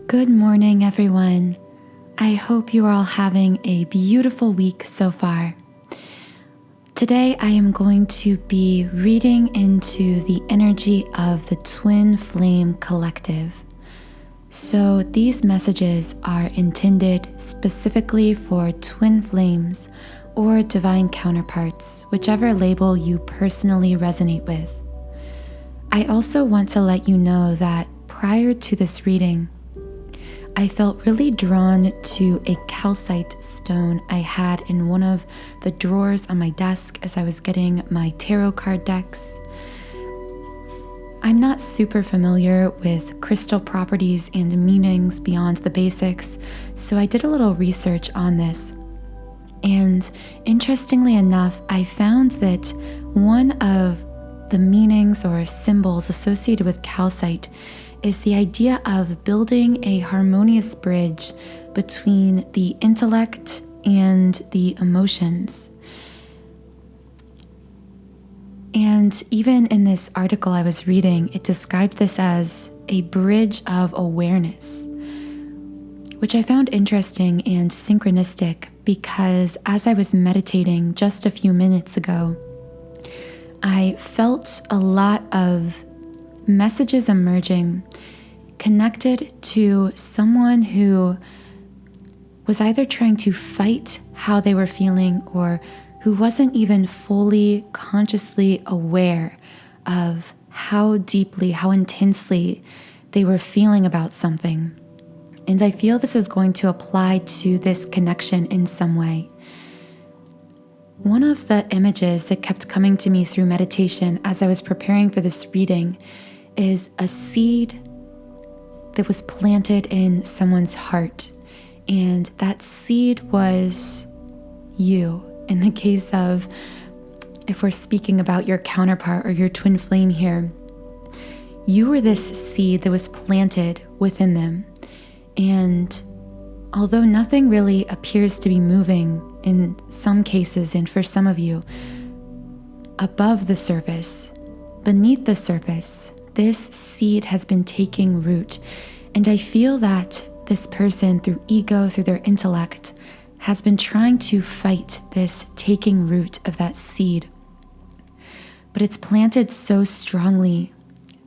Good morning, everyone. I hope you are all having a beautiful week so far. Today, I am going to be reading into the energy of the Twin Flame Collective. So these messages are intended specifically for twin flames or divine counterparts, whichever label you personally resonate with. I also want to let you know that prior to this reading, I felt really drawn to a calcite stone I had in one of the drawers on my desk as I was getting my tarot card decks. I'm not super familiar with crystal properties and meanings beyond the basics, so I did a little research on this. And interestingly enough, I found that one of the meanings or symbols associated with calcite is the idea of building a harmonious bridge between the intellect and the emotions. And even in this article I was reading, it described this as a bridge of awareness, which I found interesting and synchronistic because as I was meditating just a few minutes ago, I felt a lot of messages emerging connected to someone who was either trying to fight how they were feeling or who wasn't even fully consciously aware of how deeply, how intensely they were feeling about something. And I feel this is going to apply to this connection in some way. One of the images that kept coming to me through meditation as I was preparing for this reading is a seed that was planted in someone's heart. And that seed was you. In the case of, if we're speaking about your counterpart or your twin flame here, you were this seed that was planted within them. And although nothing really appears to be moving in some cases, and for some of you, above the surface, beneath the surface, this seed has been taking root. And I feel that this person, through ego, through their intellect, has been trying to fight this taking root of that seed. But it's planted so strongly,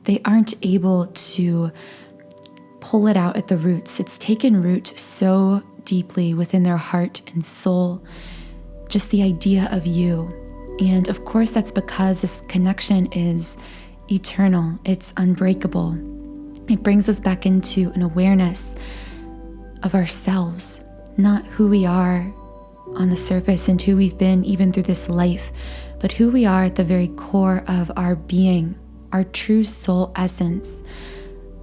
they aren't able to pull it out at the roots. It's taken root so deeply within their heart and soul, just the idea of you. And of course, that's because this connection is eternal, it's unbreakable. It brings us back into an awareness of ourselves, not who we are on the surface and who we've been even through this life, but who we are at the very core of our being, our true soul essence.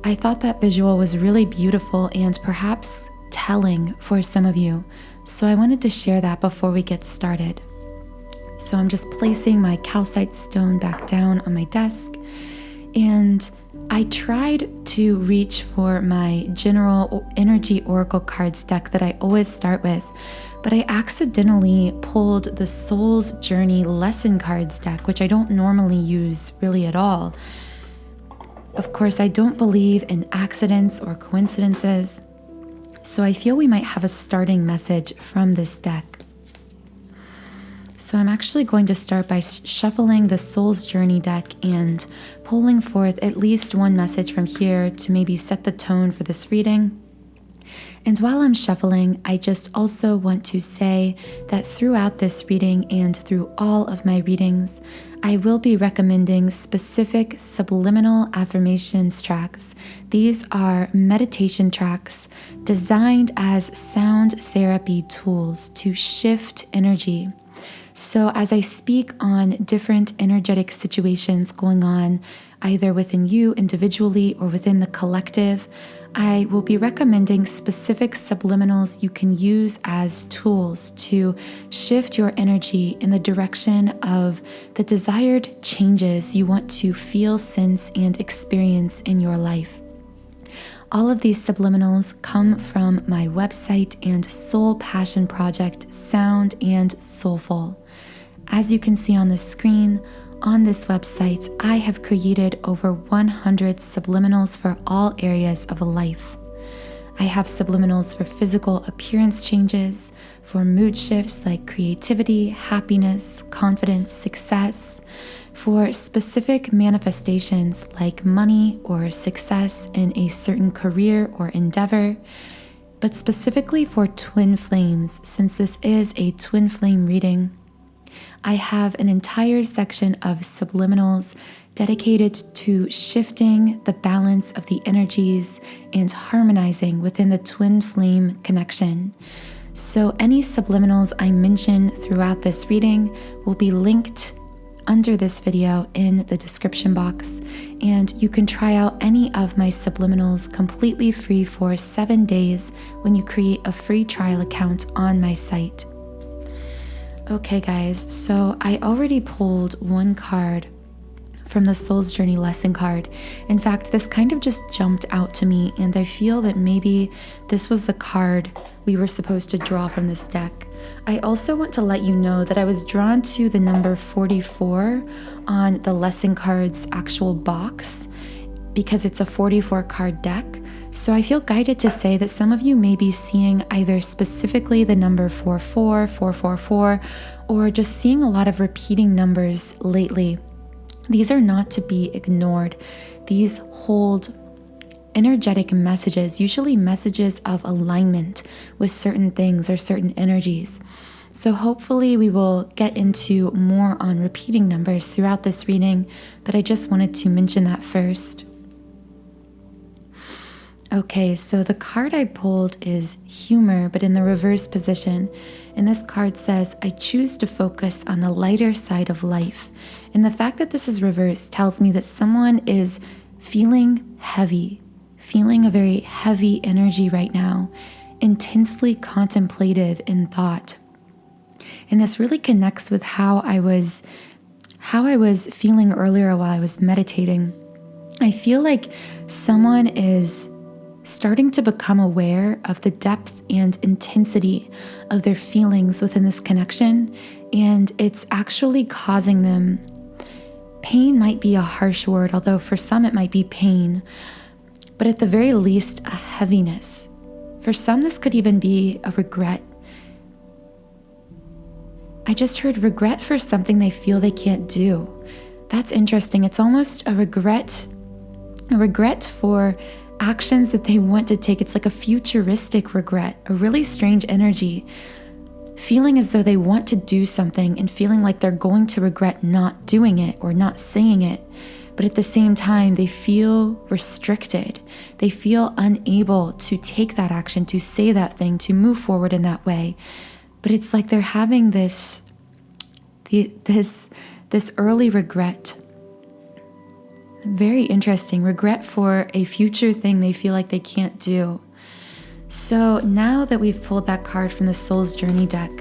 I thought that visual was really beautiful and perhaps telling for some of you, so I wanted to share that before we get started. So I'm just placing my calcite stone back down on my desk, and I tried to reach for my general energy oracle cards deck that I always start with, but I accidentally pulled the Soul's Journey lesson cards deck, which I don't normally use really at all. Of course, I don't believe in accidents or coincidences, so I feel we might have a starting message from this deck. So I'm actually going to start by shuffling the Soul's Journey deck and pulling forth at least one message from here to maybe set the tone for this reading. And while I'm shuffling, I just also want to say that throughout this reading and through all of my readings, I will be recommending specific subliminal affirmations tracks. These are meditation tracks designed as sound therapy tools to shift energy. So as I speak on different energetic situations going on, either within you individually or within the collective, I will be recommending specific subliminals you can use as tools to shift your energy in the direction of the desired changes you want to feel, sense, and experience in your life. All of these subliminals come from my website and soul passion project, Sound and Soulful. As you can see on the screen, on this website, I have created over 100 subliminals for all areas of life. I have subliminals for physical appearance changes, for mood shifts like creativity, happiness, confidence, success, for specific manifestations like money or success in a certain career or endeavor, but specifically for twin flames, since this is a twin flame reading. I have an entire section of subliminals dedicated to shifting the balance of the energies and harmonizing within the twin flame connection. So any subliminals I mention throughout this reading will be linked under this video in the description box, and you can try out any of my subliminals completely free for 7 days when you create a free trial account on my site. Okay guys, so I already pulled one card from the Soul's Journey lesson card. In fact, this kind of just jumped out to me, and I feel that maybe this was the card we were supposed to draw from this deck. I also want to let you know that I was drawn to the number 44 on the lesson card's actual box because it's a 44 card deck. So I feel guided to say that some of you may be seeing either specifically the number 44, 444, or just seeing a lot of repeating numbers lately. These are not to be ignored. These hold energetic messages, usually messages of alignment with certain things or certain energies. So hopefully we will get into more on repeating numbers throughout this reading, but I just wanted to mention that first. Okay, so the card I pulled is humor, but in the reverse position. And this card says, I choose to focus on the lighter side of life. And the fact that this is reversed tells me that someone is feeling heavy, feeling a very heavy energy right now, intensely contemplative in thought. And this really connects with how I was feeling earlier while I was meditating. I feel like someone is starting to become aware of the depth and intensity of their feelings within this connection, and it's actually causing them pain. Might be a harsh word, although for some it might be pain, but at the very least a heaviness. For some this could even be a regret. I just heard regret for something they feel they can't do. That's interesting. It's almost a regret for actions that they want to take. It's like a futuristic regret, a really strange energy, feeling as though they want to do something and feeling like they're going to regret not doing it or not saying it. But at the same time, they feel restricted. They feel unable to take that action, to say that thing, to move forward in that way. But it's like they're having this early regret. Very interesting. Regret for a future thing they feel like they can't do. So now that we've pulled that card from the Soul's Journey deck,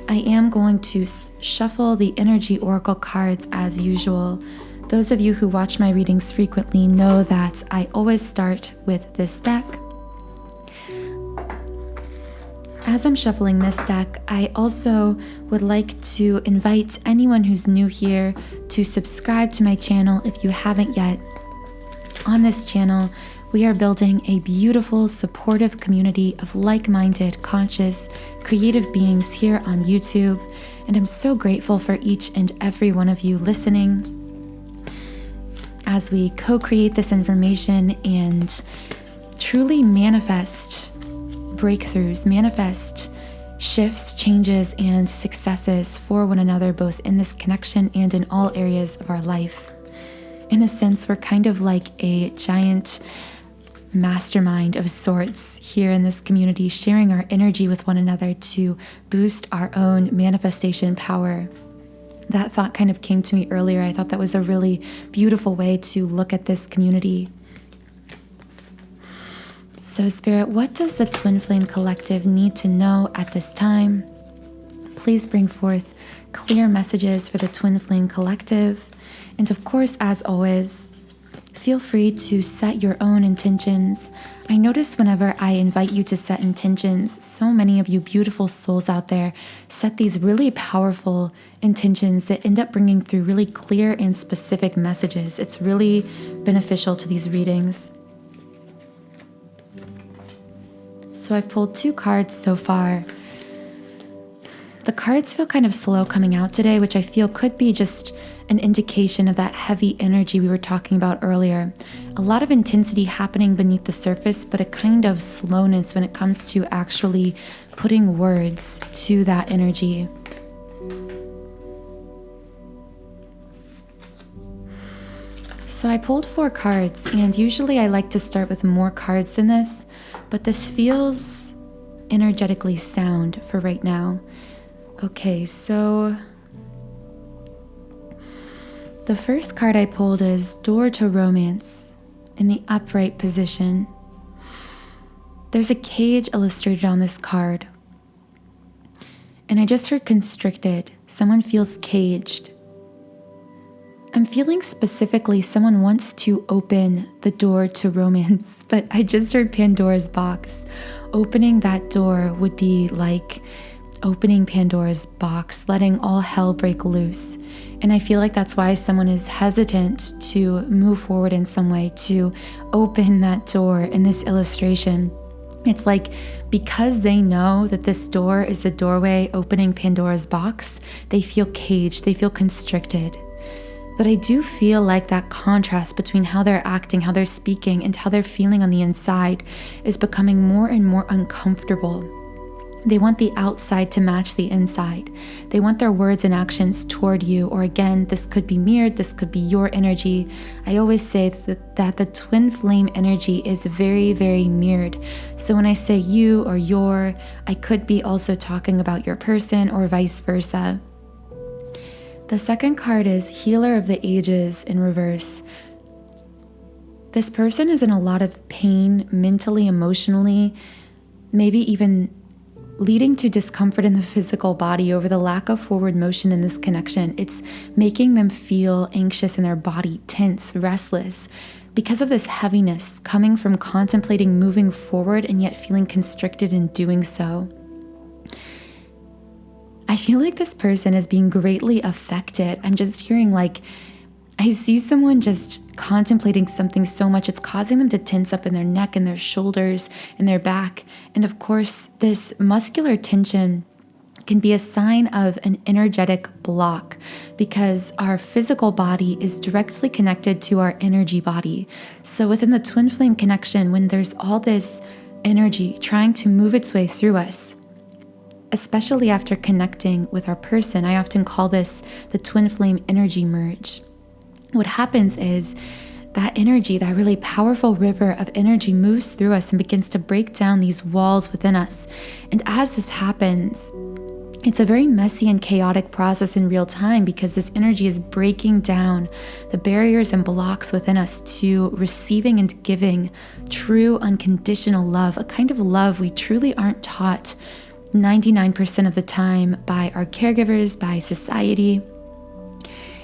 I am going to shuffle the energy oracle cards as usual. Those of you who watch my readings frequently know that I always start with this deck. As I'm shuffling this deck, I also would like to invite anyone who's new here to subscribe to my channel if you haven't yet. On this channel, we are building a beautiful, supportive community of like-minded, conscious, creative beings here on YouTube, and I'm so grateful for each and every one of you listening as we co-create this information and truly manifest breakthroughs, manifest shifts, changes, and successes for one another, both in this connection and in all areas of our life. In a sense, we're kind of like a giant mastermind of sorts here in this community, sharing our energy with one another to boost our own manifestation power. That thought kind of came to me earlier. I thought that was a really beautiful way to look at this community. So Spirit, what does the Twin Flame Collective need to know at this time? Please bring forth clear messages for the Twin Flame Collective. And of course, as always, feel free to set your own intentions. I notice whenever I invite you to set intentions, so many of you beautiful souls out there set these really powerful intentions that end up bringing through really clear and specific messages. It's really beneficial to these readings. So I've pulled 2 cards so far. The cards feel kind of slow coming out today, which I feel could be just an indication of that heavy energy we were talking about earlier. A lot of intensity happening beneath the surface, but a kind of slowness when it comes to actually putting words to that energy. So I pulled 4 cards, and usually I like to start with more cards than this, but this feels energetically sound for right now. Okay, so the first card I pulled is Door to Romance in the upright position. There's a cage illustrated on this card, and I just heard constricted. Someone feels caged. I'm feeling specifically someone wants to open the door to romance, but I just heard Pandora's box. Opening that door would be like opening Pandora's box, letting all hell break loose. And I feel like that's why someone is hesitant to move forward in some way, to open that door in this illustration. It's like because they know that this door is the doorway opening Pandora's box, they feel caged, they feel constricted. But I do feel like that contrast between how they're acting, how they're speaking, and how they're feeling on the inside is becoming more and more uncomfortable. They want the outside to match the inside. They want their words and actions toward you, or again, this could be mirrored, this could be your energy. I always say that the twin flame energy is very, very mirrored. So when I say you or your, I could be also talking about your person or vice versa. The second card is Healer of the Ages in reverse. This person is in a lot of pain, mentally, emotionally, maybe even leading to discomfort in the physical body over the lack of forward motion in this connection. It's making them feel anxious in their body, tense, restless, because of this heaviness coming from contemplating moving forward and yet feeling constricted in doing so. I feel like this person is being greatly affected. I'm just hearing I see someone just contemplating something so much, it's causing them to tense up in their neck and their shoulders and their back. And of course, this muscular tension can be a sign of an energetic block because our physical body is directly connected to our energy body. So within the twin flame connection, when there's all this energy trying to move its way through us, especially after connecting with our person, I often call this the twin flame energy merge. What happens is that energy, that really powerful river of energy moves through us and begins to break down these walls within us. And as this happens, it's a very messy and chaotic process in real time because this energy is breaking down the barriers and blocks within us to receiving and giving true unconditional love, a kind of love we truly aren't taught 99% of the time by our caregivers, by society.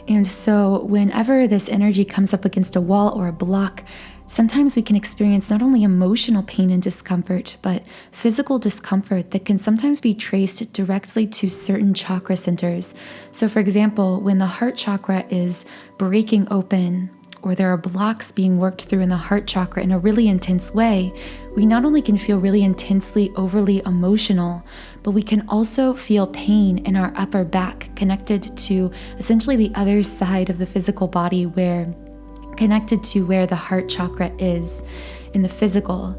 And so whenever this energy comes up against a wall or a block, sometimes we can experience not only emotional pain and discomfort, but physical discomfort that can sometimes be traced directly to certain chakra centers. So for example, when the heart chakra is breaking open, or there are blocks being worked through in the heart chakra in a really intense way, we not only can feel really intensely, overly emotional, but we can also feel pain in our upper back connected to essentially the other side of the physical body connected to where the heart chakra is in the physical.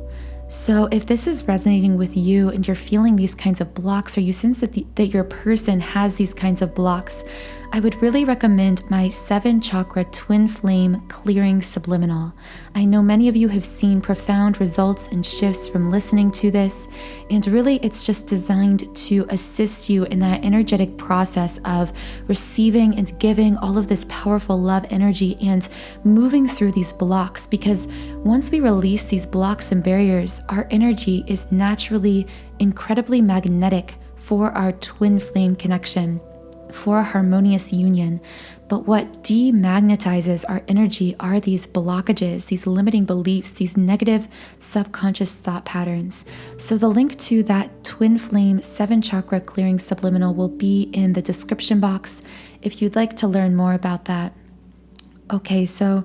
So if this is resonating with you and you're feeling these kinds of blocks, or you sense that your person has these kinds of blocks, I would really recommend my 7 chakra twin flame clearing subliminal. I know many of you have seen profound results and shifts from listening to this, and really it's just designed to assist you in that energetic process of receiving and giving all of this powerful love energy and moving through these blocks, because once we release these blocks and barriers, our energy is naturally incredibly magnetic for our twin flame connection, for a harmonious union. But what demagnetizes our energy are these blockages, these limiting beliefs, these negative subconscious thought patterns. So the link to that twin flame 7 chakra clearing subliminal will be in the description box if you'd like to learn more about that. Okay, so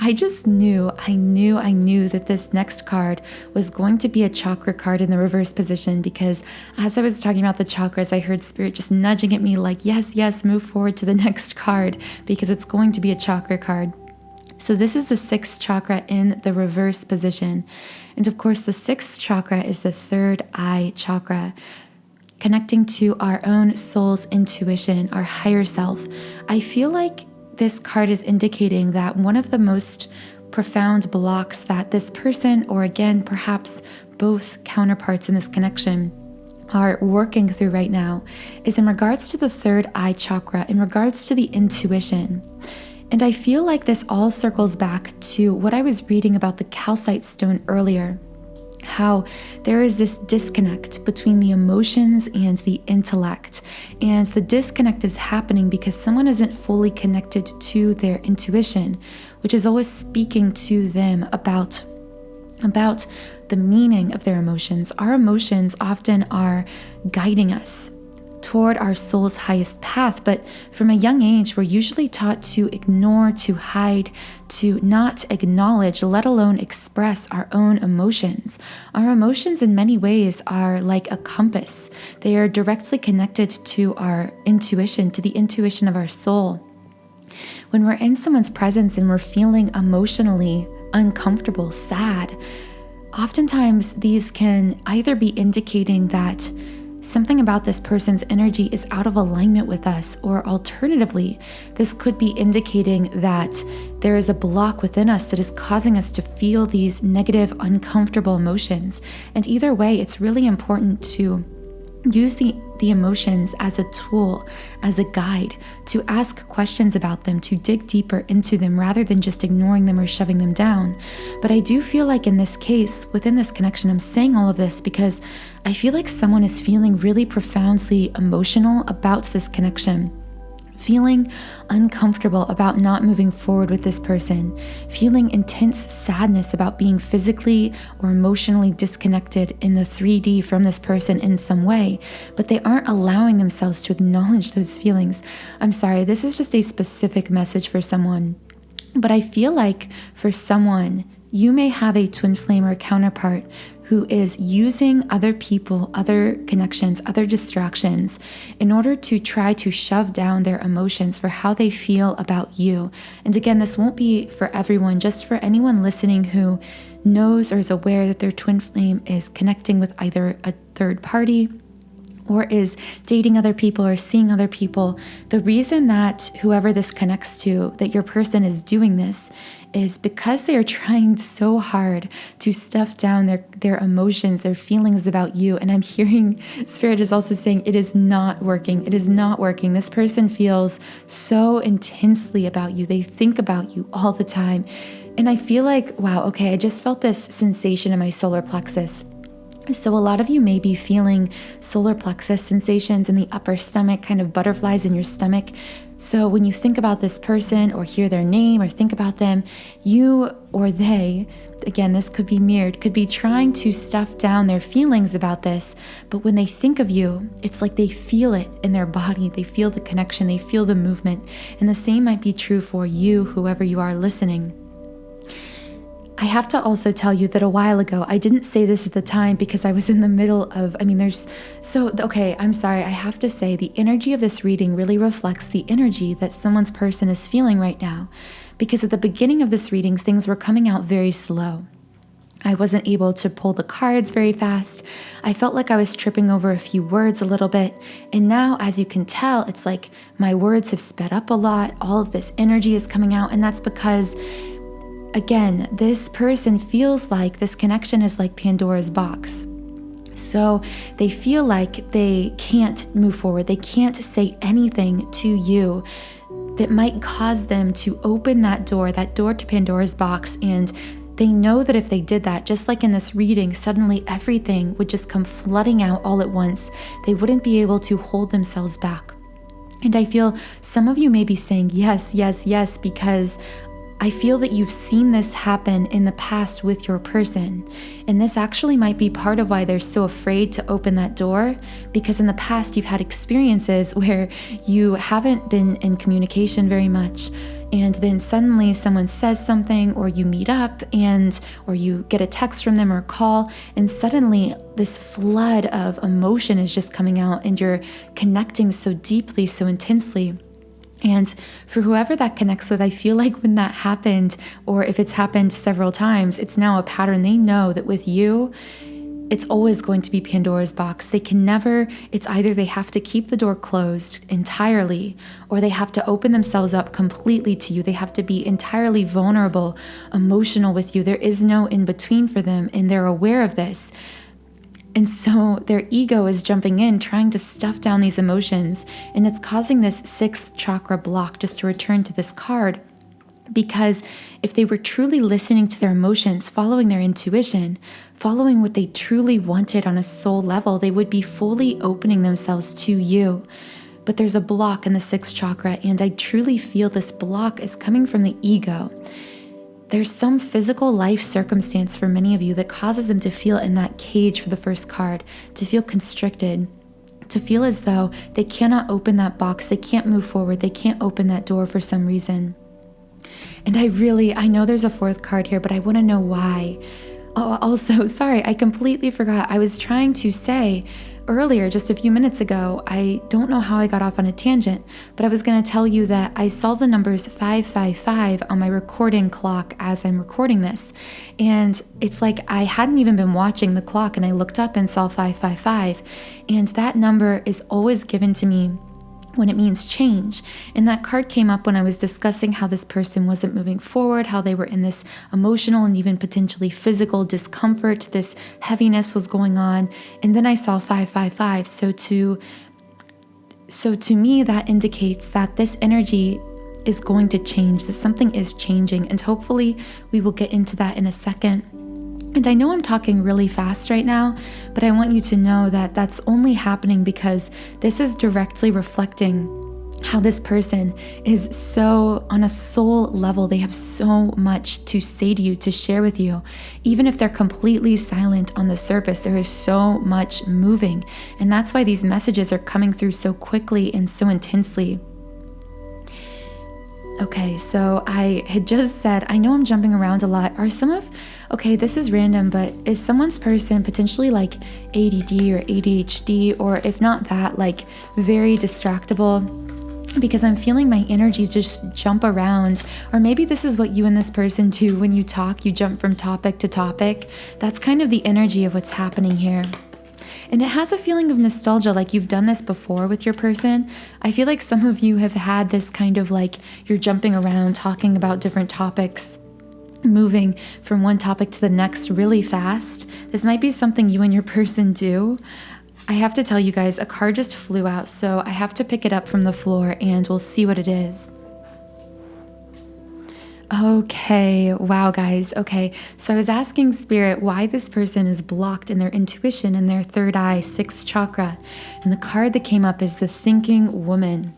I just knew that this next card was going to be a chakra card in the reverse position, because as I was talking about the chakras, I heard Spirit just nudging at me like, yes, move forward to the next card because it's going to be a chakra card. So this is the 6th chakra in the reverse position. And of course, the 6th chakra is the third eye chakra, connecting to our own soul's intuition, our higher self. I feel like this card is indicating that one of the most profound blocks that this person, or again, perhaps both counterparts in this connection, are working through right now is in regards to the third eye chakra, in regards to the intuition. And I feel like this all circles back to what I was reading about the calcite stone earlier, how there is this disconnect between the emotions and the intellect. And the disconnect is happening because someone isn't fully connected to their intuition, which is always speaking to them about the meaning of their emotions. Our emotions often are guiding us toward our soul's highest path, but from a young age, we're usually taught to ignore, to hide, to not acknowledge, let alone express our own emotions. Our emotions in many ways are like a compass. They are directly connected to our intuition, to the intuition of our soul. When we're in someone's presence and we're feeling emotionally uncomfortable, sad, oftentimes these can either be indicating that something about this person's energy is out of alignment with us, or alternatively, this could be indicating that there is a block within us that is causing us to feel these negative, uncomfortable emotions. And either way, it's really important to use the emotions as a tool, as a guide, to ask questions about them, to dig deeper into them rather than just ignoring them or shoving them down. But I do feel like in this case, within this connection, I'm saying all of this because I feel like someone is feeling really profoundly emotional about this connection, feeling uncomfortable about not moving forward with this person, feeling intense sadness about being physically or emotionally disconnected in the 3D from this person in some way, but they aren't allowing themselves to acknowledge those feelings. I'm sorry, this is just a specific message for someone, but I feel like for someone, you may have a twin flame or counterpart who is using other people, other connections, other distractions in order to try to shove down their emotions for how they feel about you. And again, this won't be for everyone, just for anyone listening who knows or is aware that their twin flame is connecting with either a third party or is dating other people or seeing other people. The reason that whoever this connects to, that your person is doing this, is because they are trying so hard to stuff down their emotions, their feelings about you. And I'm hearing Spirit is also saying it is not working. It is not working. This person feels so intensely about you. They think about you all the time. And I feel like, wow, okay, I just felt this sensation in my solar plexus. So a lot of you may be feeling solar plexus sensations in the upper stomach, kind of butterflies in your stomach. So when you think about this person or hear their name or think about them, you or they, again, this could be mirrored, could be trying to stuff down their feelings about this. But when they think of you, it's like they feel it in their body. They feel the connection. They feel the movement. And the same might be true for you, whoever you are listening. I have to also tell you that a while ago, I didn't say this at the time because I was in the middle of, I'm sorry. I have to say the energy of this reading really reflects the energy that someone's person is feeling right now. Because at the beginning of this reading, things were coming out very slow. I wasn't able to pull the cards very fast. I felt like I was tripping over a few words a little bit. And now, as you can tell, it's like my words have sped up a lot. All of this energy is coming out. And that's because, again, this person feels like this connection is like Pandora's box. So they feel like they can't move forward. They can't say anything to you that might cause them to open that door to Pandora's box. And they know that if they did that, just like in this reading, suddenly everything would just come flooding out all at once. They wouldn't be able to hold themselves back. And I feel some of you may be saying, yes, yes, yes, because I feel that you've seen this happen in the past with your person. And this actually might be part of why they're so afraid to open that door, because in the past you've had experiences where you haven't been in communication very much. and then suddenly someone says something, or you meet up or you get a text from them or a call, and suddenly this flood of emotion is just coming out and you're connecting so deeply, so intensely. And for whoever that connects with, I feel like when that happened, or if it's happened several times, it's now a pattern. They know that with you, it's always going to be Pandora's box. They can never, it's either they have to keep the door closed entirely, or they have to open themselves up completely to you. They have to be entirely vulnerable, emotional with you. There is no in between for them, and they're aware of this. And so their ego is jumping in, trying to stuff down these emotions, and it's causing this 6th chakra block, just to return to this card. Because if they were truly listening to their emotions, following their intuition, following what they truly wanted on a soul level, they would be fully opening themselves to you. But there's a block in the 6th chakra, and I truly feel this block is coming from the ego. There's some physical life circumstance for many of you that causes them to feel in that cage for the first card, to feel constricted, to feel as though they cannot open that box, they can't move forward, they can't open that door for some reason. And I know there's a 4th card here, but I want to know why. Oh, also, sorry, I completely forgot. I was trying to say earlier, just a few minutes ago, I don't know how I got off on a tangent, but I was going to tell you that I saw the numbers 555 on my recording clock as I'm recording this. And it's like I hadn't even been watching the clock, and I looked up and saw 555. And that number is always given to me when it means change. And that card came up when I was discussing how this person wasn't moving forward, how they were in this emotional and even potentially physical discomfort, this heaviness was going on. And then I saw 555. So to me, that indicates that this energy is going to change, that something is changing. And hopefully we will get into that in a second. And I know I'm talking really fast right now, but I want you to know that that's only happening because this is directly reflecting how this person is so on a soul level. They have so much to say to you, to share with you. Even if they're completely silent on the surface, there is so much moving. And that's why these messages are coming through so quickly and so intensely. Okay, so I had just said, I know I'm jumping around a lot. Okay, this is random, but is someone's person potentially like ADD or ADHD, or if not that, like very distractible? Because I'm feeling my energy just jump around. Or maybe this is what you and this person do when you talk, you jump from topic to topic. That's kind of the energy of what's happening here. And it has a feeling of nostalgia, like you've done this before with your person. I feel like some of you have had this kind of like you're jumping around, talking about different topics, moving from one topic to the next really fast. This might be something you and your person do. I have to tell you guys, a card just flew out, so I have to pick it up from the floor and we'll see what it is. Okay, wow guys. Okay, so I was asking Spirit why this person is blocked in their intuition in their 3rd eye, 6th chakra. And the card that came up is the Thinking Woman.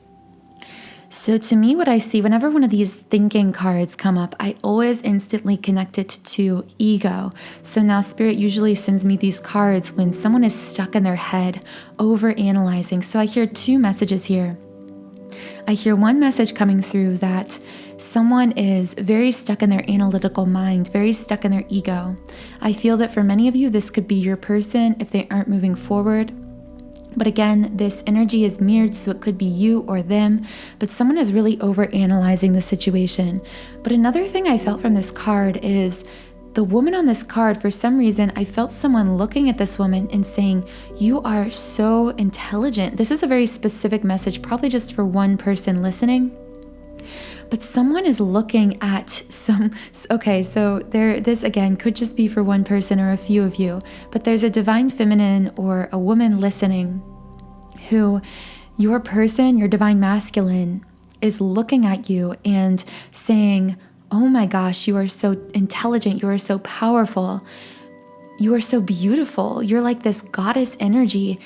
So to me, what I see whenever one of these thinking cards come up, I always instantly connect it to ego. So now Spirit usually sends me these cards when someone is stuck in their head, over-analyzing. So I hear 2 messages here. I hear one message coming through that someone is very stuck in their analytical mind, very stuck in their ego. I feel that for many of you, this could be your person if they aren't moving forward. But again, this energy is mirrored, so it could be you or them, but someone is really over-analyzing the situation. But another thing I felt from this card is the woman on this card, for some reason, I felt someone looking at this woman and saying, you are so intelligent. This is a very specific message, probably just for one person listening. But someone is looking at this again could just be for one person or a few of you, but there's a divine feminine or a woman listening who your person, your divine masculine, is looking at you and saying, oh my gosh, you are so intelligent, you are so powerful, you are so beautiful, you're like this goddess energy.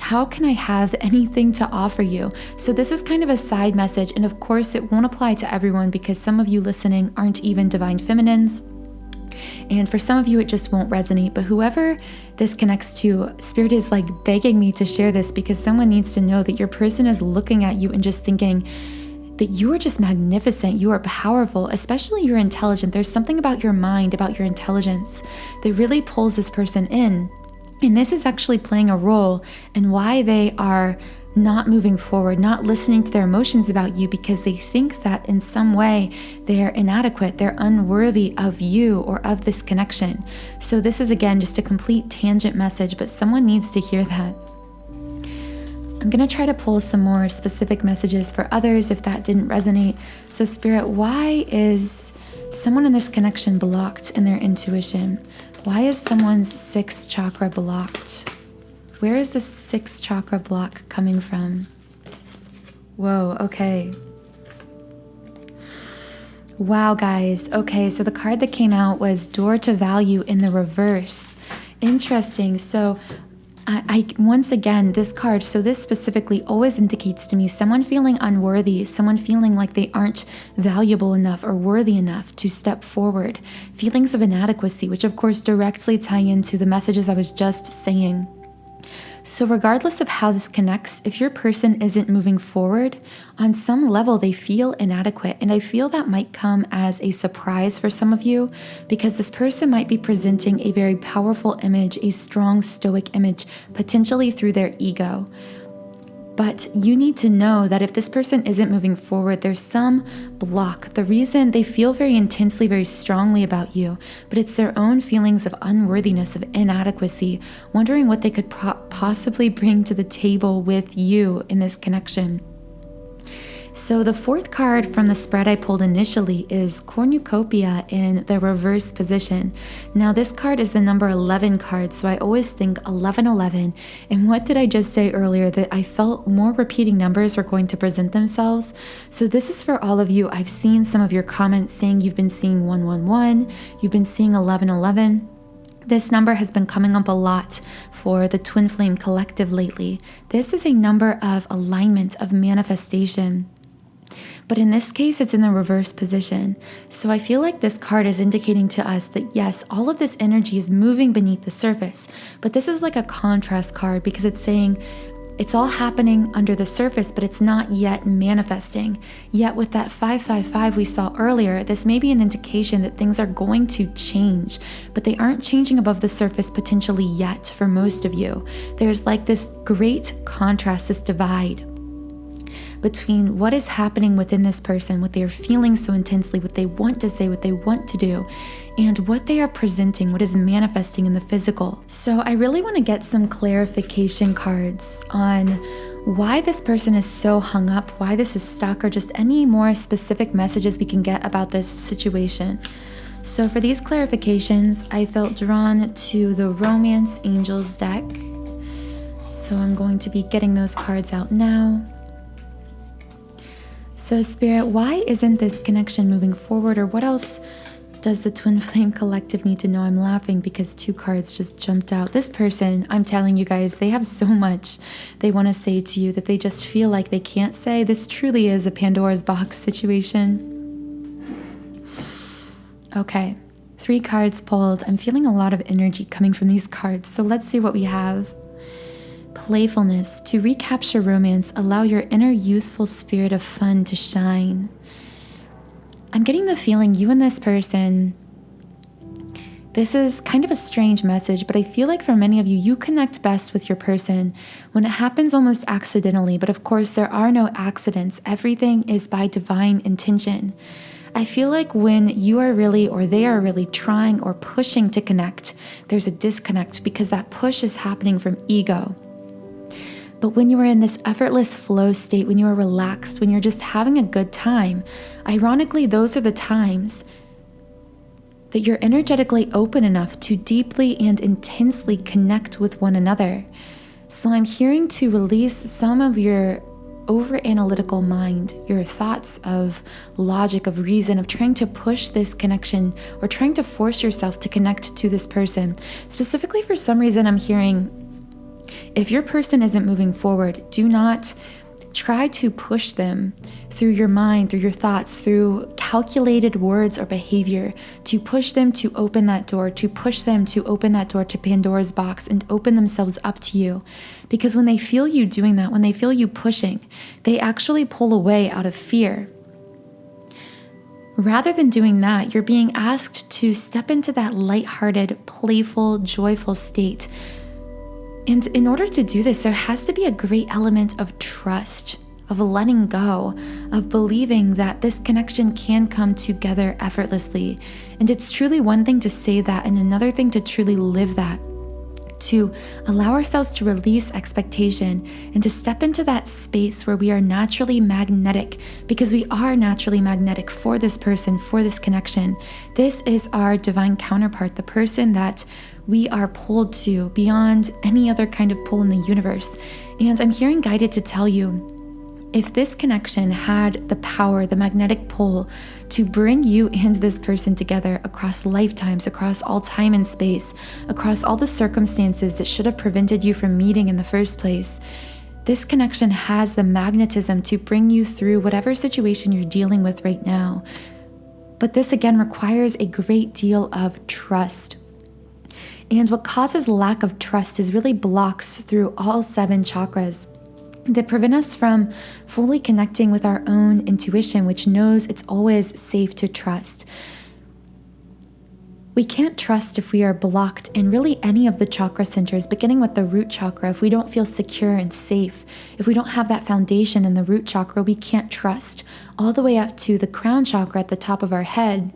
How can I have anything to offer you? So this is kind of a side message, and of course it won't apply to everyone because some of you listening aren't even divine feminines. And for some of you, it just won't resonate. But whoever this connects to, Spirit is like begging me to share this because someone needs to know that your person is looking at you and just thinking, that you are just magnificent, you are powerful, especially you're intelligent. There's something about your mind, about your intelligence that really pulls this person in. And this is actually playing a role in why they are not moving forward, not listening to their emotions about you, because they think that in some way they're inadequate, they're unworthy of you or of this connection. So this is, again, just a complete tangent message, but someone needs to hear that. I'm going to try to pull some more specific messages for others if that didn't resonate. So Spirit, why is someone in this connection blocked in their intuition? Why is someone's 6th chakra blocked? Where is the 6th chakra block coming from? Whoa, okay. Wow, guys. Okay, so the card that came out was Door to Value in the reverse. Interesting. So I once again, this card, so this specifically always indicates to me someone feeling unworthy, someone feeling like they aren't valuable enough or worthy enough to step forward. Feelings of inadequacy, which of course directly tie into the messages I was just saying. So regardless of how this connects, if your person isn't moving forward, on some level they feel inadequate. And I feel that might come as a surprise for some of you, because this person might be presenting a very powerful image, a strong stoic image, potentially through their ego. But you need to know that if this person isn't moving forward, there's some block. The reason they feel very intensely, very strongly about you, but it's their own feelings of unworthiness, of inadequacy, wondering what they could possibly bring to the table with you in this connection. So the 4th card from the spread I pulled initially is cornucopia in the reverse position. Now this card is the number 11 card, so I always think 1111. And what did I just say earlier? That I felt more repeating numbers were going to present themselves. So this is for all of you. I've seen some of your comments saying you've been seeing 111, you've been seeing 1111. This number has been coming up a lot for the Twin Flame Collective lately. This is a number of alignment, of manifestation. But in this case, it's in the reverse position. So I feel like this card is indicating to us that yes, all of this energy is moving beneath the surface. But this is like a contrast card, because it's saying it's all happening under the surface, but it's not yet manifesting. Yet with that 555 we saw earlier, this may be an indication that things are going to change, but they aren't changing above the surface potentially yet for most of you. There's like this great contrast, this divide between what is happening within this person, what they are feeling so intensely, what they want to say, what they want to do, and what they are presenting, what is manifesting in the physical. So I really want to get some clarification cards on why this person is so hung up, why this is stuck, or just any more specific messages we can get about this situation. So for these clarifications, I felt drawn to the Romance Angels deck. So I'm going to be getting those cards out now. So Spirit, why isn't this connection moving forward, or what else does the Twin Flame Collective need to know? I'm laughing because 2 cards just jumped out. This person, I'm telling you guys, they have so much they want to say to you that they just feel like they can't say. This truly is a Pandora's box situation. Okay, 3 cards pulled. I'm feeling a lot of energy coming from these cards. So let's see what we have. Playfulness. To recapture romance, allow your inner youthful spirit of fun to shine. I'm getting the feeling you and this person, this is kind of a strange message, but I feel like for many of you, you connect best with your person when it happens almost accidentally. But of course, there are no accidents. Everything is by divine intention. I feel like when you are really, or they are really trying or pushing to connect, there's a disconnect because that push is happening from ego. But when you are in this effortless flow state, when you are relaxed, when you're just having a good time, ironically, those are the times that you're energetically open enough to deeply and intensely connect with one another. So I'm hearing to release some of your over-analytical mind, your thoughts of logic, of reason, of trying to push this connection or trying to force yourself to connect to this person. Specifically, for some reason, I'm hearing if your person isn't moving forward, do not try to push them through your mind, through your thoughts, through calculated words or behavior, to push them to open that door, to push them to open that door to Pandora's box and open themselves up to you. Because when they feel you doing that, when they feel you pushing, they actually pull away out of fear. Rather than doing that, you're being asked to step into that lighthearted, playful, joyful state. And in order to do this, there has to be a great element of trust, of letting go, of believing that this connection can come together effortlessly. And it's truly one thing to say that and another thing to truly live that, to allow ourselves to release expectation and to step into that space where we are naturally magnetic, because we are naturally magnetic for this person, for this connection. This is our divine counterpart, the person that we are pulled to beyond any other kind of pull in the universe. And I'm here guided to tell you, if this connection had the power, the magnetic pull to bring you and this person together across lifetimes, across all time and space, across all the circumstances that should have prevented you from meeting in the first place, this connection has the magnetism to bring you through whatever situation you're dealing with right now. But this again requires a great deal of trust. And what causes lack of trust is really blocks through all 7 chakras that prevent us from fully connecting with our own intuition, which knows it's always safe to trust. We can't trust if we are blocked in really any of the chakra centers, beginning with the root chakra. If we don't feel secure and safe, if we don't have that foundation in the root chakra, we can't trust. All the way up to the crown chakra at the top of our head,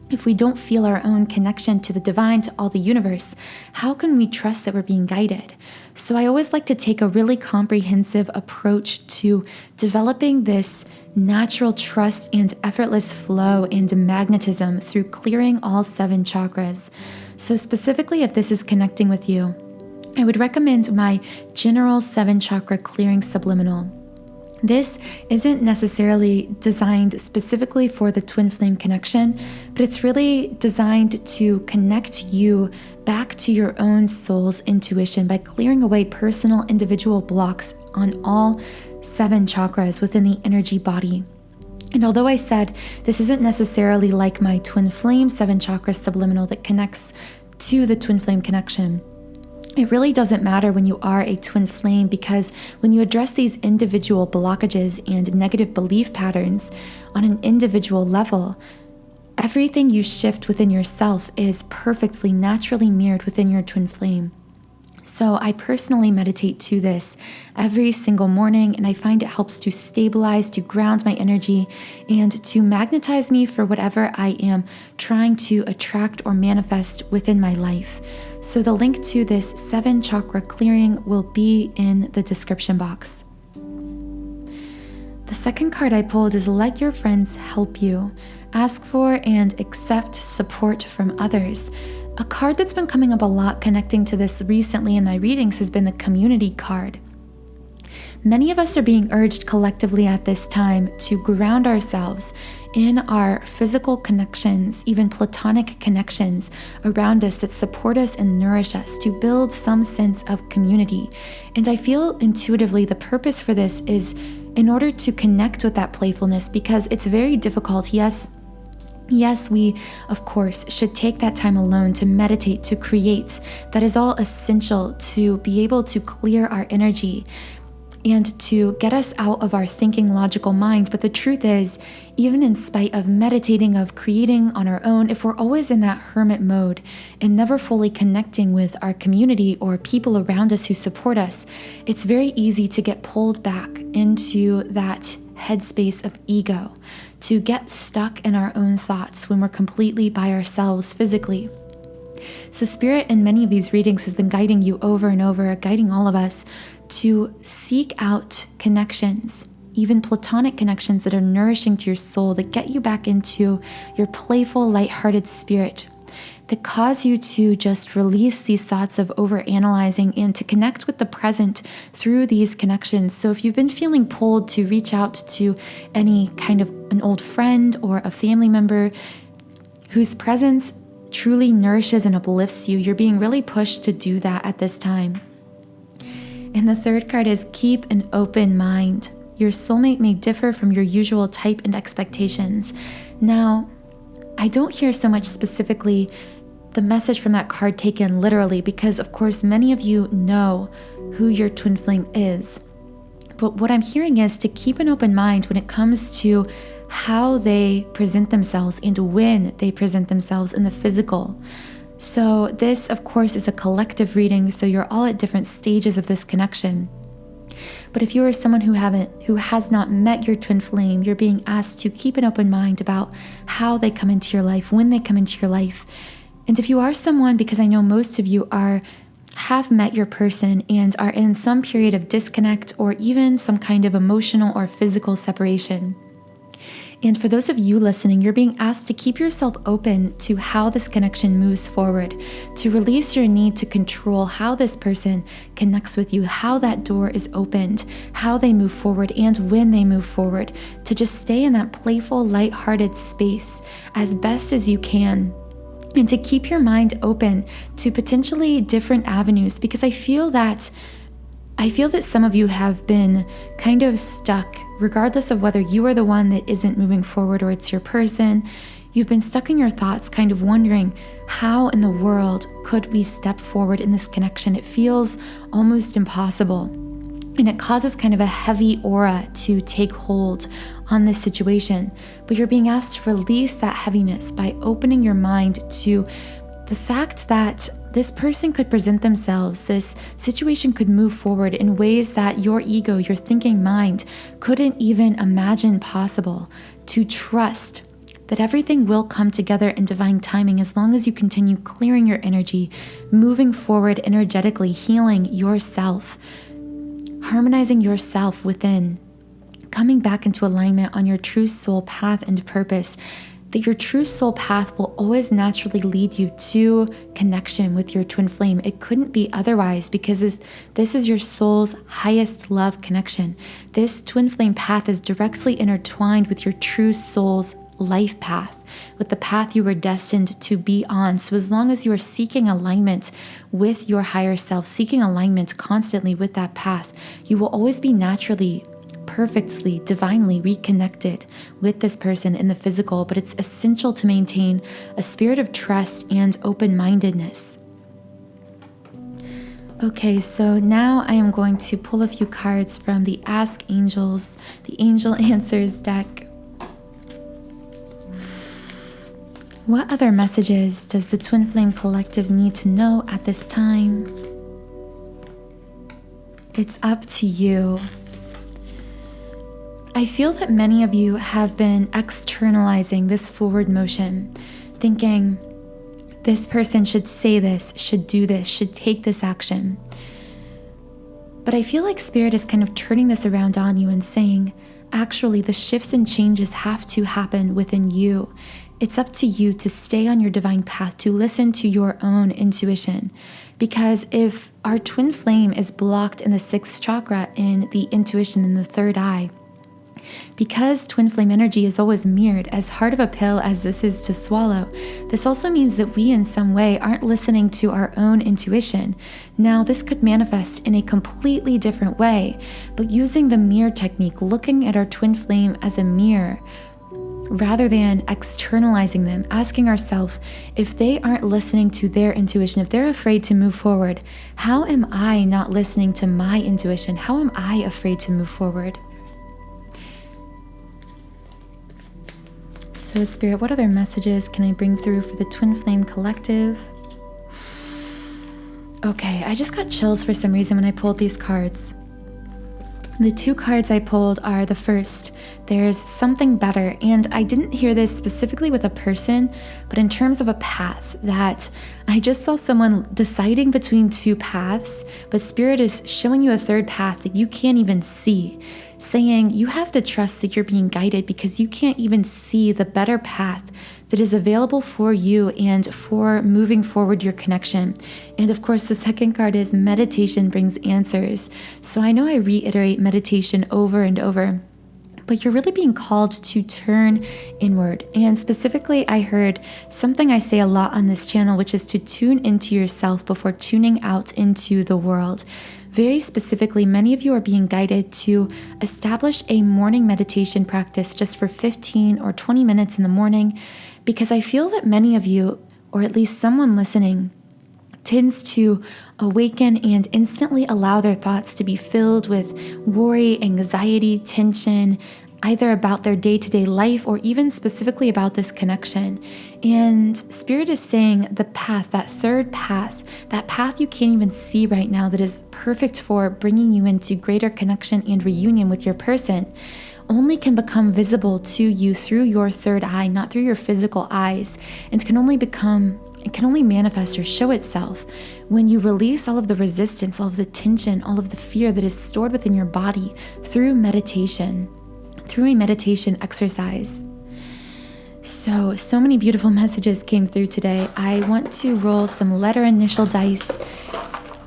if we don't feel our own connection to the divine, to all the universe, how can we trust that we're being guided? So I always like to take a really comprehensive approach to developing this natural trust and effortless flow and magnetism through clearing all 7 chakras. So specifically, if this is connecting with you, I would recommend my general 7 chakra clearing subliminal. This isn't necessarily designed specifically for the twin flame connection, but it's really designed to connect you back to your own soul's intuition by clearing away personal individual blocks on all 7 chakras within the energy body. And although I said this isn't necessarily like my twin flame 7 chakra subliminal that connects to the twin flame connection, it really doesn't matter when you are a twin flame, because when you address these individual blockages and negative belief patterns on an individual level, everything you shift within yourself is perfectly naturally mirrored within your twin flame. So I personally meditate to this every single morning, and I find it helps to stabilize, to ground my energy, and to magnetize me for whatever I am trying to attract or manifest within my life. So the link to this 7 chakra clearing will be in the description box. The second card I pulled is Let Your Friends Help You. Ask for and accept support from others. A card that's been coming up a lot connecting to this recently in my readings has been the community card. Many of us are being urged collectively at this time to ground ourselves in our physical connections, even platonic connections around us that support us and nourish us, to build some sense of community. And I feel intuitively the purpose for this is in order to connect with that playfulness, because it's very difficult. Yes, we, of course, should take that time alone to meditate, to create. That is all essential to be able to clear our energy and to get us out of our thinking logical mind. But the truth is, even in spite of meditating, of creating on our own, if we're always in that hermit mode and never fully connecting with our community or people around us who support us, it's very easy to get pulled back into that headspace of ego, to get stuck in our own thoughts when we're completely by ourselves physically. So Spirit in many of these readings has been guiding you over and over, guiding all of us to seek out connections, even platonic connections that are nourishing to your soul, that get you back into your playful, lighthearted spirit, that cause you to just release these thoughts of overanalyzing and to connect with the present through these connections. So if you've been feeling pulled to reach out to any kind of an old friend or a family member whose presence truly nourishes and uplifts you, you're being really pushed to do that at this time. And the third card is keep an open mind. Your soulmate may differ from your usual type and expectations. Now, I don't hear so much specifically the message from that card taken literally, because of course many of you know who your twin flame is. But what I'm hearing is to keep an open mind when it comes to how they present themselves and when they present themselves in the physical. So this, of course, is a collective reading, so you're all at different stages of this connection. But if you are someone who has not met your twin flame, you're being asked to keep an open mind about how they come into your life, when they come into your life. And if you are someone, because I know most of you have met your person and are in some period of disconnect or even some kind of emotional or physical separation. And for those of you listening, you're being asked to keep yourself open to how this connection moves forward, to release your need to control how this person connects with you, how that door is opened, how they move forward, and when they move forward, to just stay in that playful, lighthearted space as best as you can. And to keep your mind open to potentially different avenues, because I feel that some of you have been kind of stuck, regardless of whether you are the one that isn't moving forward or it's your person. You've been stuck in your thoughts, kind of wondering, how in the world could we step forward in this connection? It feels almost impossible. And it causes kind of a heavy aura to take hold on this situation. But you're being asked to release that heaviness by opening your mind to the fact that this person could present themselves, this situation could move forward in ways that your ego, your thinking mind, couldn't even imagine possible. To trust that everything will come together in divine timing as long as you continue clearing your energy, moving forward energetically, healing yourself, harmonizing yourself within, coming back into alignment on your true soul path and purpose. That your true soul path will always naturally lead you to connection with your twin flame. It couldn't be otherwise, because this is your soul's highest love connection. This twin flame path is directly intertwined with your true soul's life path, with the path you were destined to be on. So as long as you are seeking alignment with your higher self, seeking alignment constantly with that path, you will always be naturally, perfectly, divinely reconnected with this person in the physical. But it's essential to maintain a spirit of trust and open-mindedness. Okay, so now I am going to pull a few cards from the Ask Angels, the Angel Answers deck. What other messages does the Twin Flame Collective need to know at this time? It's up to you. I feel that many of you have been externalizing this forward motion, thinking this person should say this, should do this, should take this action. But I feel like Spirit is kind of turning this around on you and saying, actually, the shifts and changes have to happen within you. It's up to you to stay on your divine path, to listen to your own intuition. Because if our twin flame is blocked in the 6th chakra, in the intuition in the 3rd eye, because twin flame energy is always mirrored, as hard of a pill as this is to swallow, this also means that we in some way aren't listening to our own intuition. Now, this could manifest in a completely different way, but using the mirror technique, looking at our twin flame as a mirror, rather than externalizing them, asking ourselves, if they aren't listening to their intuition, if they're afraid to move forward, how am I not listening to my intuition? How am I afraid to move forward? So Spirit, what other messages can I bring through for the Twin Flame Collective? Okay, I just got chills for some reason when I pulled these cards. The 2 cards I pulled are the first, there's something better. And I didn't hear this specifically with a person, but in terms of a path, that I just saw someone deciding between 2 paths, but Spirit is showing you a 3rd path that you can't even see, saying you have to trust that you're being guided because you can't even see the better path that is available for you and for moving forward your connection. And of course, the 2nd card is meditation brings answers. So I know I reiterate meditation over and over, but you're really being called to turn inward. And specifically, I heard something I say a lot on this channel, which is to tune into yourself before tuning out into the world. Very specifically, many of you are being guided to establish a morning meditation practice just for 15 or 20 minutes in the morning, because I feel that many of you, or at least someone listening, tends to awaken and instantly allow their thoughts to be filled with worry, anxiety, tension, either about their day-to-day life or even specifically about this connection. And Spirit is saying the path, that third path, that path you can't even see right now, that is perfect for bringing you into greater connection and reunion with your person, only can become visible to you through your third eye, not through your physical eyes, and it can only manifest or show itself when you release all of the resistance, all of the tension, all of the fear that is stored within your body through meditation, through a meditation exercise. So many beautiful messages came through today. I want to roll some letter initial dice.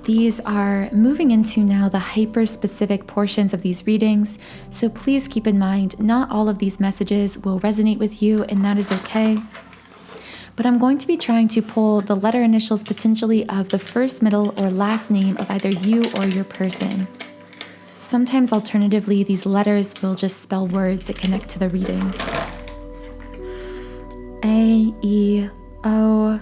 These are moving into now the hyper-specific portions of these readings, so please keep in mind, not all of these messages will resonate with you, and that is okay. But I'm going to be trying to pull the letter initials potentially of the first, middle, or last name of either you or your person. Sometimes, alternatively, these letters will just spell words that connect to the reading. A, E, O,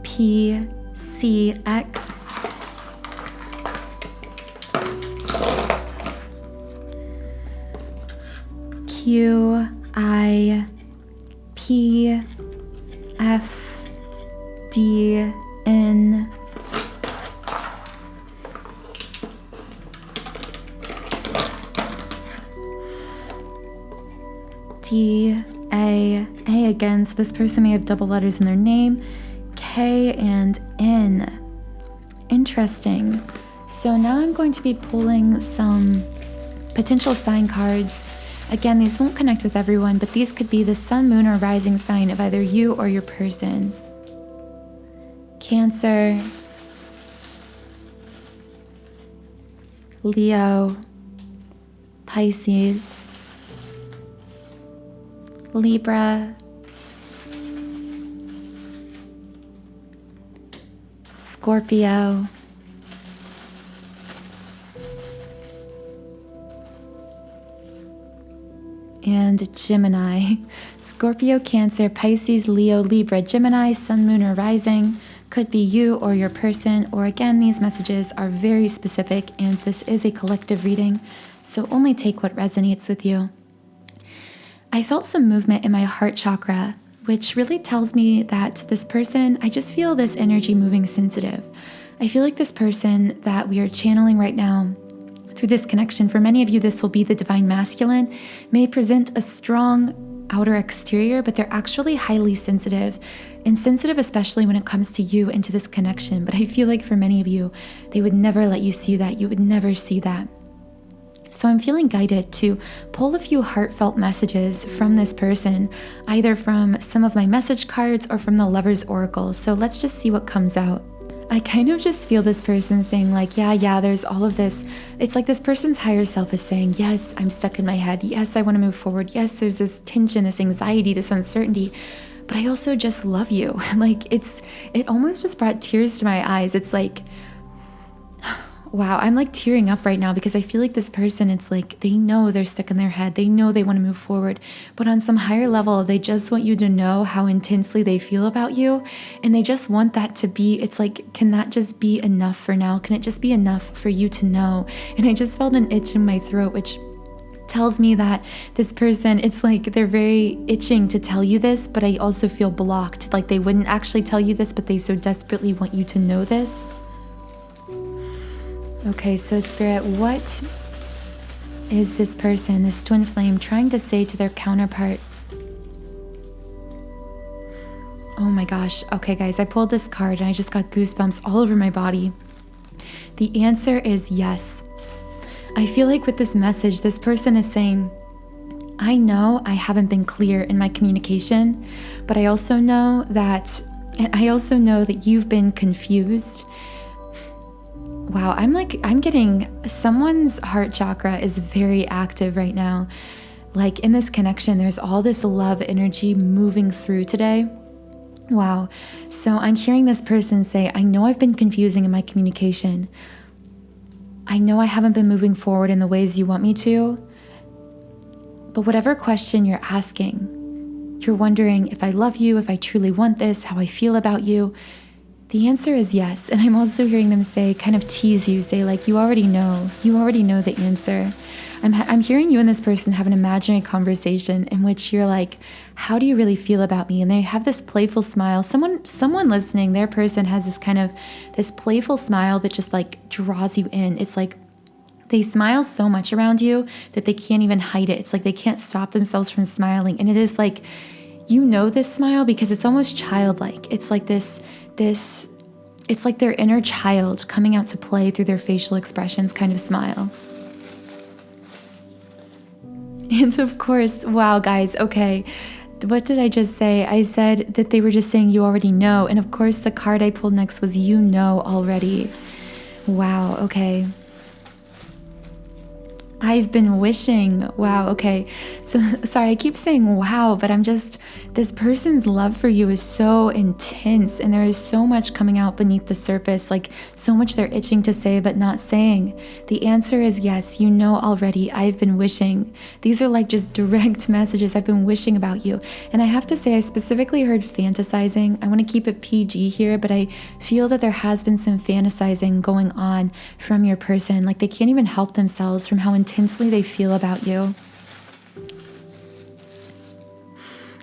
P, C, X, Q, I, P, F, D, N, D, A again, so this person may have double letters in their name, K and N. Interesting. So now I'm going to be pulling some potential sign cards. Again, these won't connect with everyone, but these could be the sun, moon, or rising sign of either you or your person. Cancer, Leo, Pisces, Libra, Scorpio, and Gemini. Scorpio, Cancer, Pisces, Leo, Libra, Gemini, sun, moon, or rising could be you or your person, or again, these messages are very specific and this is a collective reading, so only take what resonates with you. I felt some movement in my heart chakra, which really tells me that this person, I just feel this energy moving sensitive. I feel like this person that we are channeling right now through this connection, for many of you, this will be the divine masculine, may present a strong outer exterior, but they're actually highly sensitive, and sensitive especially when it comes to you and to this connection. But I feel like for many of you, they would never let you see that. You would never see that. So I'm feeling guided to pull a few heartfelt messages from this person, either from some of my message cards or from the Lover's Oracle. So let's just see what comes out. I kind of just feel this person saying like, yeah, there's all of this. It's like this person's higher self is saying, yes, I'm stuck in my head. Yes, I want to move forward. Yes, there's this tension, this anxiety, this uncertainty, but I also just love you. Like it almost just brought tears to my eyes. It's like, wow, I'm like tearing up right now because I feel like this person, it's like they know they're stuck in their head. They know they want to move forward, but on some higher level, they just want you to know how intensely they feel about you. And they just want that to be, it's like, can that just be enough for now? Can it just be enough for you to know? And I just felt an itch in my throat, which tells me that this person, it's like they're very itching to tell you this, but I also feel blocked. Like they wouldn't actually tell you this, but they so desperately want you to know this. Okay, so Spirit, what is this person, this twin flame, trying to say to their counterpart? Oh my gosh. Okay, guys, I pulled this card and I just got goosebumps all over my body. The answer is yes. I feel like with this message, this person is saying, I know I haven't been clear in my communication, but I also know that you've been confused. Wow, I'm getting someone's heart chakra is very active right now. Like in this connection, there's all this love energy moving through today. Wow. So I'm hearing this person say, I know I've been confusing in my communication. I know I haven't been moving forward in the ways you want me to. But whatever question you're asking, you're wondering if I love you, if I truly want this, how I feel about you. The answer is yes. And I'm also hearing them say, kind of tease you, say like, you already know the answer. I'm hearing you and this person have an imaginary conversation in which you're like, how do you really feel about me? And they have this playful smile. Someone listening, their person has this playful smile that just like draws you in. It's like they smile so much around you that they can't even hide it. It's like they can't stop themselves from smiling. And it is like, this smile because it's almost childlike. It's like it's like their inner child coming out to play through their facial expressions kind of smile. And of course, wow, guys, okay. What did I just say? I said that they were just saying you already know. And of course, the card I pulled next was you know already. Wow, okay. I've been wishing. Wow, okay. So sorry, I keep saying wow, but this person's love for you is so intense and there is so much coming out beneath the surface, like so much they're itching to say but not saying. The answer is yes, you know already. I've been wishing. These are like just direct messages. I've been wishing about you. And I have to say, I specifically heard fantasizing. I want to keep it PG here, but I feel that there has been some fantasizing going on from your person. Like they can't even help themselves from how intensely they feel about you.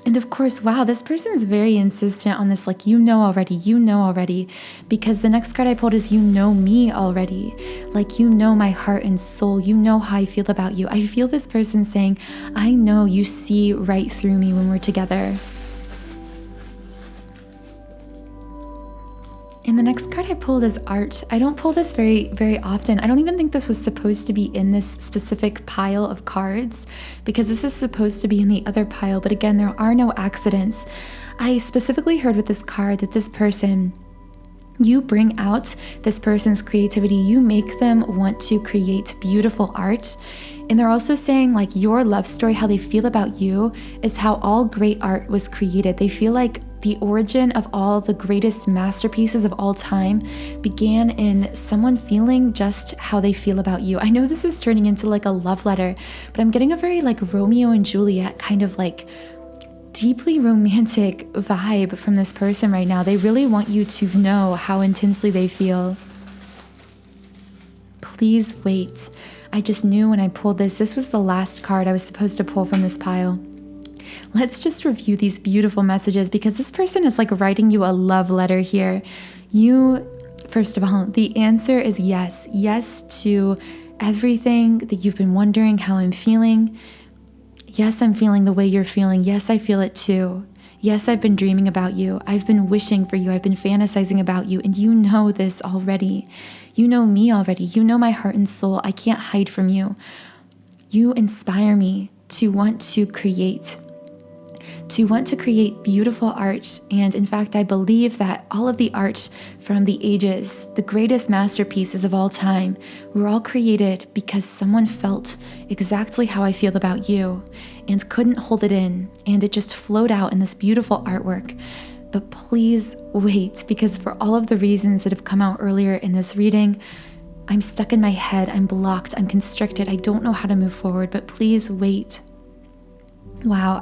And of course, wow, this person is very insistent on this, like, you know already, because the next card I pulled is you know me already. Like, you know my heart and soul. You know how I feel about you. I feel this person saying, I know you see right through me when we're together. And the next card I pulled is art. I don't pull this very, very often. I don't even think this was supposed to be in this specific pile of cards because this is supposed to be in the other pile. But again, there are no accidents. I specifically heard with this card that this person, you bring out this person's creativity. You make them want to create beautiful art. And they're also saying like your love story, how they feel about you is how all great art was created. They feel like the origin of all the greatest masterpieces of all time began in someone feeling just how they feel about you. I know this is turning into like a love letter, but I'm getting a very like Romeo and Juliet kind of like deeply romantic vibe from this person right now. They really want you to know how intensely they feel. Please wait. I just knew when I pulled this was the last card I was supposed to pull from this pile. Let's just review these beautiful messages because this person is like writing you a love letter here. First of all, the answer is yes. Yes to everything that you've been wondering how I'm feeling. Yes, I'm feeling the way you're feeling. Yes, I feel it too. Yes, I've been dreaming about you. I've been wishing for you. I've been fantasizing about you. And you know this already. You know me already. You know my heart and soul. I can't hide from you. You inspire me to want to create beautiful art. And in fact, I believe that all of the art from the ages, the greatest masterpieces of all time, were all created because someone felt exactly how I feel about you and couldn't hold it in. And it just flowed out in this beautiful artwork. But please wait, because for all of the reasons that have come out earlier in this reading, I'm stuck in my head, I'm blocked, I'm constricted, I don't know how to move forward, but please wait. Wow,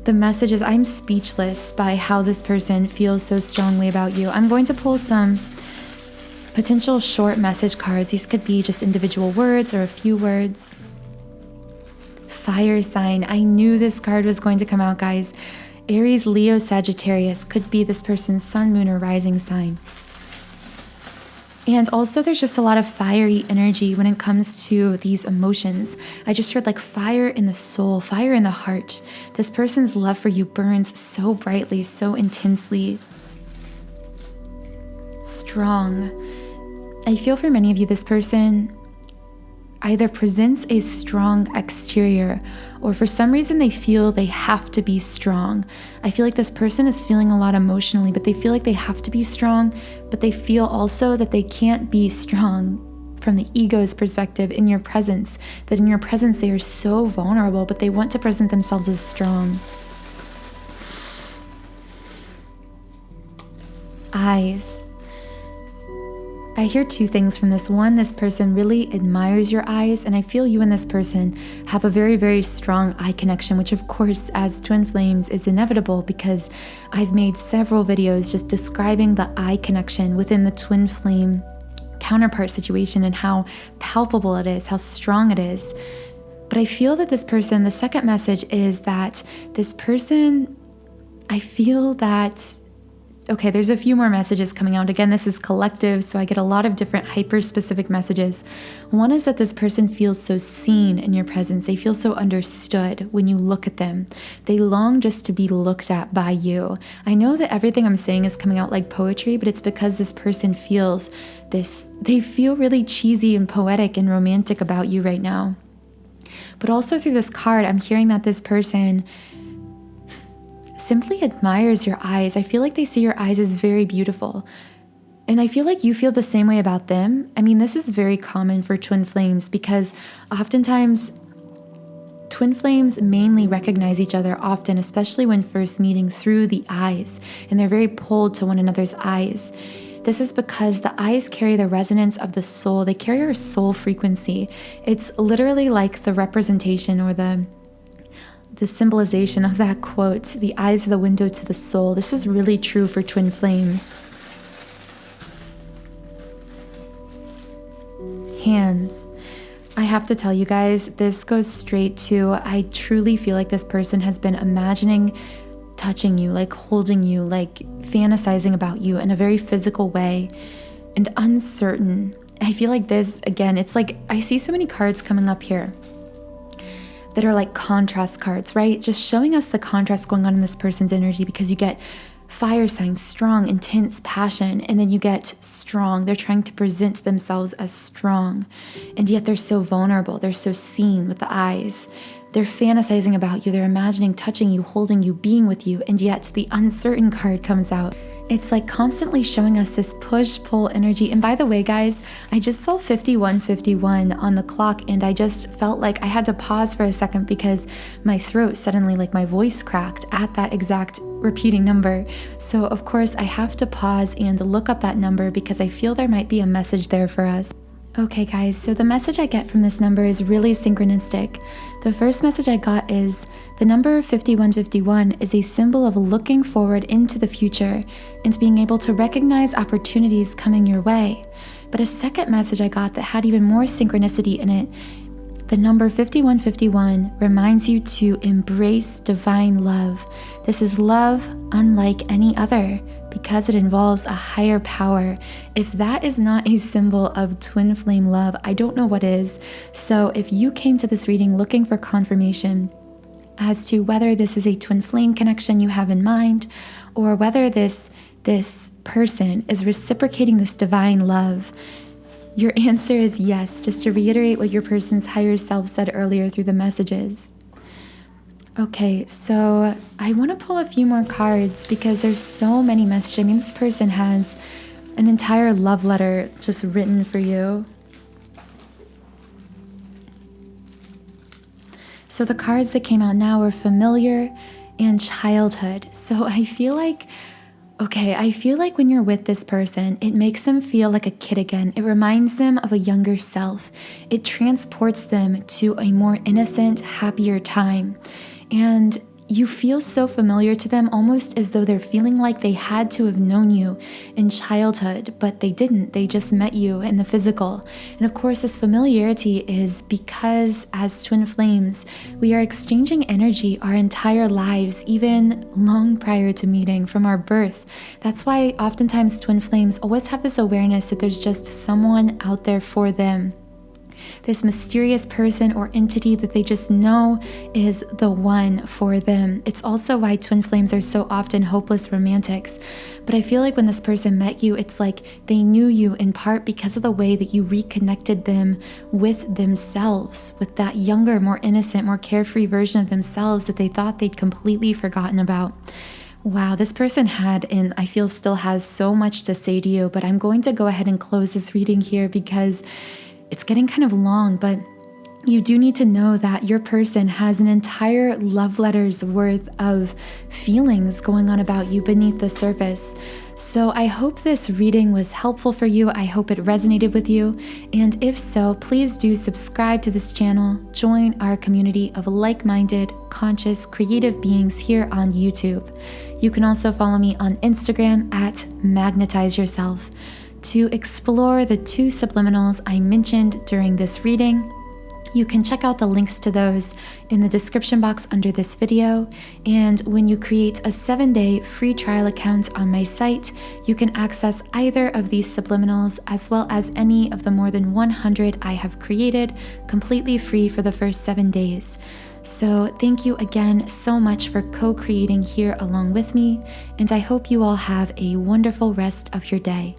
the message is I'm speechless by how this person feels so strongly about you. I'm going to pull some potential short message cards. These could be just individual words or a few words. Fire sign. I knew this card was going to come out, guys. Aries, Leo, Sagittarius could be this person's sun, moon, or rising sign. And also there's just a lot of fiery energy when it comes to these emotions. I just heard like fire in the soul, fire in the heart. This person's love for you burns so brightly, so intensely. Strong. I feel for many of you, this person either presents a strong exterior or for some reason they feel they have to be strong. I feel like this person is feeling a lot emotionally, but they feel like they have to be strong, but they feel also that they can't be strong from the ego's perspective in your presence, that in your presence they are so vulnerable, but they want to present themselves as strong. Eyes. I hear two things from this. One, this person really admires your eyes, and I feel you and this person have a very, very strong eye connection, which of course, as twin flames, is inevitable because I've made several videos just describing the eye connection within the twin flame counterpart situation and how palpable it is, how strong it is. But I feel that this person, the second message is that this person, I feel that, okay, there's a few more messages coming out. Again, this is collective, so I get a lot of different hyper-specific messages. One is that this person feels so seen in your presence. They feel so understood when you look at them. They long just to be looked at by you. I know that everything I'm saying is coming out like poetry, but it's because this person feels this. They feel really cheesy and poetic and romantic about you right now. But also through this card, I'm hearing that this person simply admires your eyes. I feel like they see your eyes as very beautiful. And I feel like you feel the same way about them. I mean, this is very common for twin flames because oftentimes twin flames mainly recognize each other often, especially when first meeting, through the eyes. And they're very pulled to one another's eyes. This is because the eyes carry the resonance of the soul. They carry our soul frequency. It's literally like the representation or the symbolization of that quote, the eyes are the window to the soul. This is really true for twin flames. Hands. I have to tell you guys, this goes straight to, I truly feel like this person has been imagining touching you, like holding you, like fantasizing about you in a very physical way and uncertain. I feel like this, again, it's like I see so many cards coming up here that are like contrast cards, right? Just showing us the contrast going on in this person's energy, because you get fire signs, strong, intense passion, and then you get strong. They're trying to present themselves as strong, and yet they're so vulnerable. They're so seen with the eyes. They're fantasizing about you. They're imagining touching you, holding you, being with you, and yet the uncertain card comes out. It's like constantly showing us this push-pull energy. And by the way, guys, I just saw 5151 on the clock, and I just felt like I had to pause for a second because my throat suddenly, like my voice cracked at that exact repeating number. So of course I have to pause and look up that number because I feel there might be a message there for us. Okay guys, so the message I get from this number is really synchronistic. The first message I got is, the number 5151 is a symbol of looking forward into the future and being able to recognize opportunities coming your way. But a second message I got that had even more synchronicity in it, the number 5151 reminds you to embrace divine love. This is love unlike any other, because it involves a higher power. If that is not a symbol of twin flame love, I don't know what is. So if you came to this reading looking for confirmation as to whether this is a twin flame connection you have in mind, or whether this person is reciprocating this divine love, your answer is yes, just to reiterate what your person's higher self said earlier through the messages. Okay, so I want to pull a few more cards because there's so many messages. I mean, this person has an entire love letter just written for you. So the cards that came out now are familiar and childhood. So I feel like when you're with this person, it makes them feel like a kid again. It reminds them of a younger self. It transports them to a more innocent, happier time. And you feel so familiar to them, almost as though they're feeling like they had to have known you in childhood, but they didn't. They just met you in the physical. And of course, this familiarity is because as twin flames, we are exchanging energy our entire lives, even long prior to meeting, from our birth. That's why oftentimes twin flames always have this awareness that there's just someone out there for them. This mysterious person or entity that they just know is the one for them. It's also why twin flames are so often hopeless romantics. But I feel like when this person met you, it's like they knew you in part because of the way that you reconnected them with themselves, with that younger, more innocent, more carefree version of themselves that they thought they'd completely forgotten about. Wow, this person had, and I feel still has, so much to say to you, but I'm going to go ahead and close this reading here because it's getting kind of long. But you do need to know that your person has an entire love letter's worth of feelings going on about you beneath the surface. So I hope this reading was helpful for you. I hope it resonated with you. And if so, please do subscribe to this channel, join our community of like-minded, conscious, creative beings here on YouTube. You can also follow me on Instagram at Magnetize Yourself to explore the 2 subliminals I mentioned during this reading. You can check out the links to those in the description box under this video. And when you create a 7-day free trial account on my site, you can access either of these subliminals as well as any of the more than 100 I have created completely free for the first 7 days. So thank you again so much for co-creating here along with me, and I hope you all have a wonderful rest of your day.